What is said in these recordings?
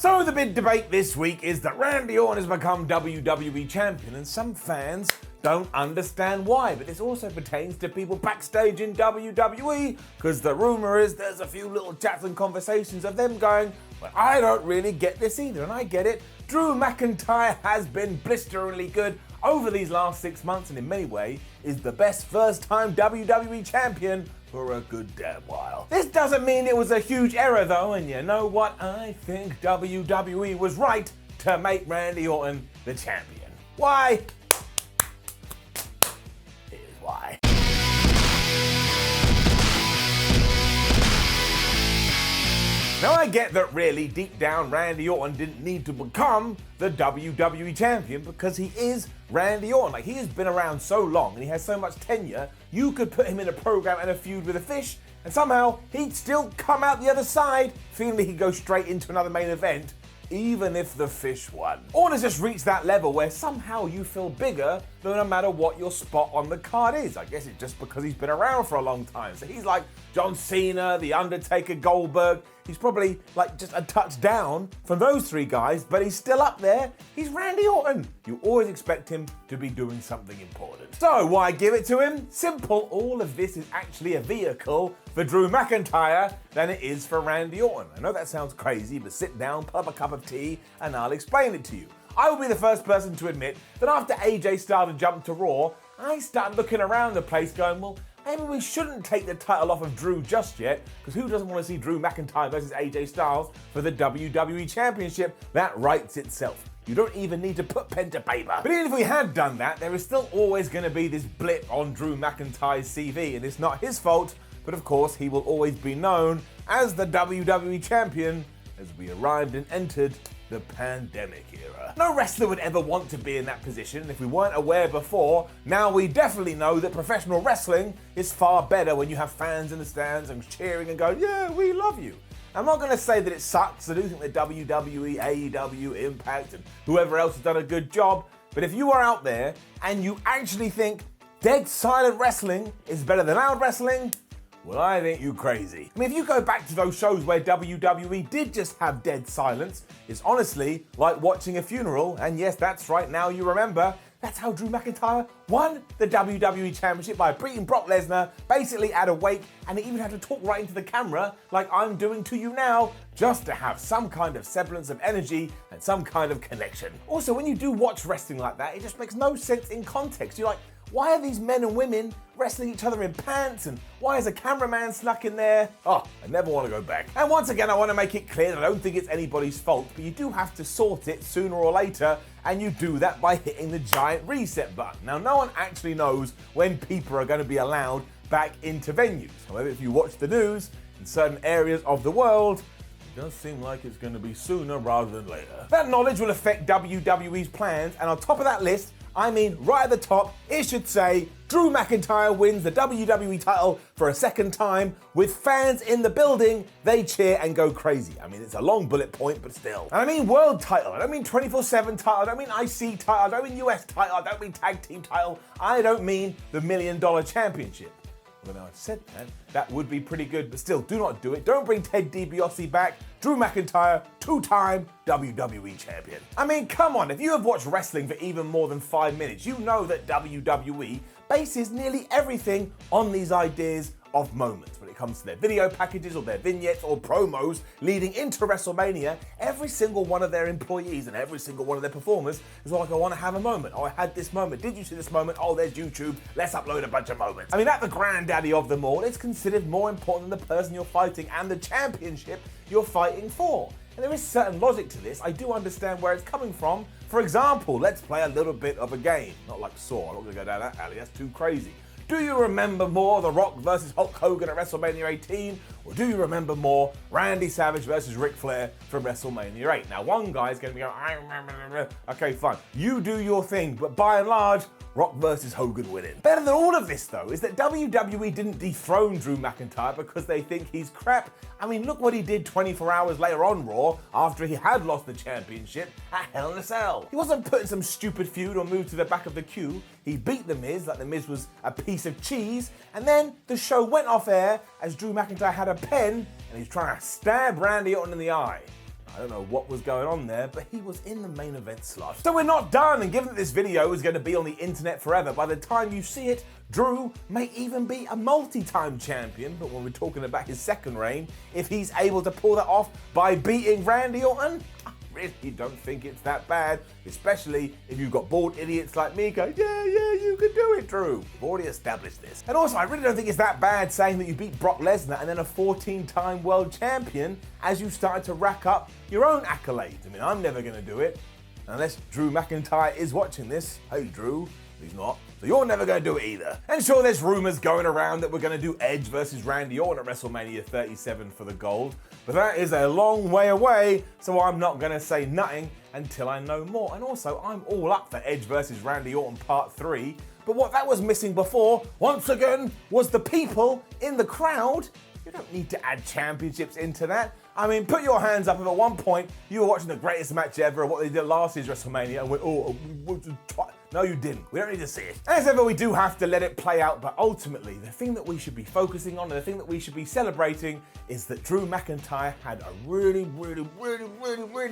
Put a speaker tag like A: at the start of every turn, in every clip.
A: So the big debate this week is that Randy Orton has become WWE champion, and some fans don't understand why. But this also pertains to people backstage in WWE, because the rumor is there's a few little chats and conversations of them going, well, I don't really get this either, and I get it. Drew McIntyre has been blisteringly good over these last 6 months, and in many ways is the best first-time WWE champion for a good damn while. This doesn't mean it was a huge error though, and you know what? I think WWE was right to make Randy Orton the champion. Why? Here's why. Now I get that really, deep down, Randy Orton didn't need to become the WWE champion because he is Randy Orton. Like, he has been around so long and he has so much tenure, you could put him in a program and a feud with a fish and somehow he'd still come out the other side feeling he'd go straight into another main event, even if the fish won. Orton has just reached that level where somehow you feel bigger no matter what your spot on the card is. I guess it's just because he's been around for a long time. So he's like John Cena, The Undertaker, Goldberg. He's probably like just a touch down from those three guys, but he's still up there. He's Randy Orton. You always expect him to be doing something important. So why give it to him? Simple. All of this is actually a vehicle for Drew McIntyre than it is for Randy Orton. I know that sounds crazy, but sit down, pull up a cup of tea, and I'll explain it to you. I will be the first person to admit that after AJ started to jump to Raw, I started looking around the place going, well, maybe we shouldn't take the title off of Drew just yet, because who doesn't want to see Drew McIntyre versus AJ Styles for the WWE Championship? That writes itself. You don't even need to put pen to paper. But even if we had done that, there is still always going to be this blip on Drew McIntyre's CV, and it's not his fault, but of course he will always be known as the WWE Champion as we arrived and entered the pandemic era. No wrestler would ever want to be in that position, and if we weren't aware before, now we definitely know that professional wrestling is far better when you have fans in the stands and cheering and going, yeah, we love you. I'm not going to say that it sucks. I do think that WWE, AEW, Impact, and whoever else has done a good job, but if you are out there and you actually think dead silent wrestling is better than loud wrestling, well, I think you crazy. I mean, if you go back to those shows where WWE did just have dead silence, it's honestly like watching a funeral, and yes, that's right, now you remember, that's how Drew McIntyre won the WWE Championship, by beating Brock Lesnar, basically at a wake, and he even had to talk right into the camera like I'm doing to you now, just to have some kind of semblance of energy and some kind of connection. Also, when you do watch wrestling like that, it just makes no sense in context. You're like, why are these men and women wrestling each other in pants, and why is a cameraman snuck in there? Oh, I never want to go back. And once again, I want to make it clear that I don't think it's anybody's fault, but you do have to sort it sooner or later, and you do that by hitting the giant reset button. Now, no one actually knows when people are going to be allowed back into venues. However, if you watch the news in certain areas of the world, it does seem like it's going to be sooner rather than later. That knowledge will affect WWE's plans, and on top of that list, I mean, right at the top, it should say, Drew McIntyre wins the WWE title for a second time. With fans in the building, they cheer and go crazy. I mean, it's a long bullet point, but still. And I mean world title, I don't mean 24/7 title, I don't mean IC title, I don't mean US title, I don't mean tag team title, I don't mean the $1 million championship. Well, now I've said that, that would be pretty good, but still, do not do it. Don't bring Ted DiBiase back. Drew McIntyre, two-time WWE champion. I mean, come on, if you have watched wrestling for even more than 5 minutes, you know that WWE bases nearly everything on these ideas of moments. When it comes to their video packages or their vignettes or promos leading into WrestleMania, every single one of their employees and every single one of their performers is like, I want to have a moment. Oh, I had this moment. Did you see this moment? Oh, there's YouTube. Let's upload a bunch of moments. I mean, at the granddaddy of them all, it's considered more important than the person you're fighting and the championship you're fighting for. And there is certain logic to this. I do understand where it's coming from. For example, let's play a little bit of a game. Not like Saw. I'm not going to go down that alley. That's too crazy. Do you remember more The Rock versus Hulk Hogan at WrestleMania 18? Or do you remember more Randy Savage versus Ric Flair from WrestleMania 8? Now, one guy's going to be going, I remember. Okay, fine. You do your thing, but by and large, Rock versus Hogan winning. Better than all of this, though, is that WWE didn't dethrone Drew McIntyre because they think he's crap. I mean, look what he did 24 hours later on Raw after he had lost the championship at Hell in a Cell. He wasn't put in some stupid feud or moved to the back of the queue. He beat The Miz like The Miz was a piece of cheese, and then the show went off air as Drew McIntyre had a pen and he's trying to stab Randy Orton in the eye. I don't know what was going on there, but he was in the main event slot. So we're not done, and given that this video is going to be on the internet forever, by the time you see it, Drew may even be a multi-time champion, but when we're talking about his second reign, if he's able to pull that off by beating Randy Orton, I really don't think it's that bad, especially if you've got bald idiots like me going, yeah, you can do it, Drew. We've already established this. And also, I really don't think it's that bad saying that you beat Brock Lesnar and then a 14-time world champion as you started to rack up your own accolades. I mean, I'm never going to do it, unless Drew McIntyre is watching this. Hey, Drew. He's not. So you're never going to do it either. And sure, there's rumors going around that we're going to do Edge versus Randy Orton at WrestleMania 37 for the gold, but that is a long way away, so I'm not going to say nothing until I know more. And also, I'm all up for Edge versus Randy Orton Part 3, but what that was missing before, once again, was the people in the crowd. You don't need to add championships into that. I mean, put your hands up if at one point you were watching the greatest match ever of what they did last year's WrestleMania and went, no, you didn't. We don't need to see it. As ever, we do have to let it play out, but ultimately, the thing that we should be focusing on and the thing that we should be celebrating is that Drew McIntyre had a really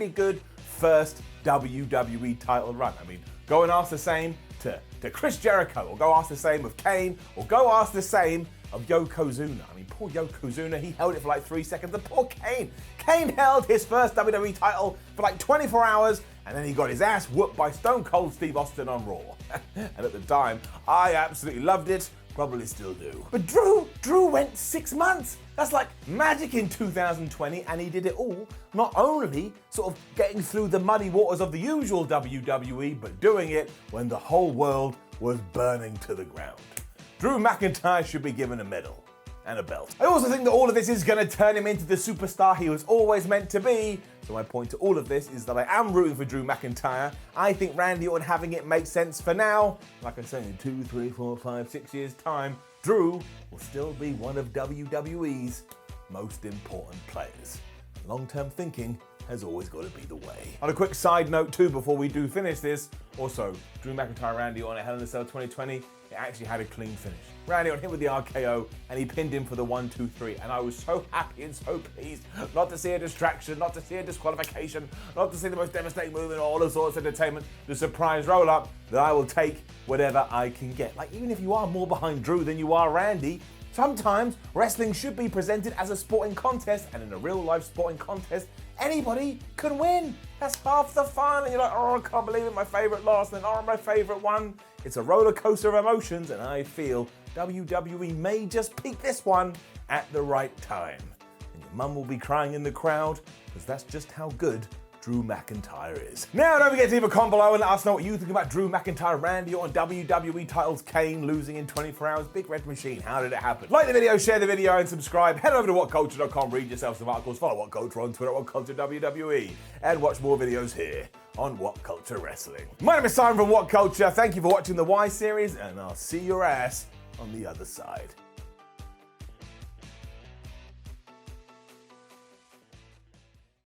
A: good first WWE title run. I mean, go and ask the same to Chris Jericho, or go ask the same of Kane, or go ask the same of Yokozuna. I mean, poor Yokozuna, he held it for like 3 seconds. And poor Kane. Kane held his first WWE title for like 24 hours, and then he got his ass whooped by Stone Cold Steve Austin on Raw. And at the time, I absolutely loved it, probably still do. But Drew went 6 months. That's like magic in 2020, and he did it all, not only sort of getting through the muddy waters of the usual WWE, but doing it when the whole world was burning to the ground. Drew McIntyre should be given a medal and a belt. I also think that all of this is going to turn him into the superstar he was always meant to be. So my point to all of this is that I am rooting for Drew McIntyre. I think Randy Orton having it makes sense for now. Like I say, in 2, 3, 4, 5, 6 years' time, Drew will still be one of WWE's most important players. Long-term thinking has always got to be the way. On a quick side note too, before we do finish this, also, Drew McIntyre, Randy Orton at Hell in a Cell 2020, it actually had a clean finish. Randy Orton hit with the RKO, and he pinned him for the 1, 2, 3, and I was so happy and so pleased not to see a distraction, not to see a disqualification, not to see the most devastating move in all of sorts of entertainment, the surprise roll-up, that I will take whatever I can get. Like, even if you are more behind Drew than you are Randy, sometimes wrestling should be presented as a sporting contest, and in a real-life sporting contest, anybody can win. That's half the fun. And you're like, oh, I can't believe it, my favorite lost, and oh, my favorite won. It's a roller coaster of emotions, and I feel WWE may just peak this one at the right time. And your mum will be crying in the crowd, because that's just how good Drew McIntyre is. Now, don't forget to leave a comment below and let us know what you think about Drew McIntyre, Randy Orton, WWE titles, Kane losing in 24 hours, Big Red Machine. How did it happen? Like the video, share the video, and subscribe. Head over to whatculture.com, read yourself some articles, follow What Culture on Twitter, What Culture WWE, and watch more videos here on What Culture Wrestling. My name is Simon from What Culture. Thank you for watching the Y series, and I'll see your ass on the other side.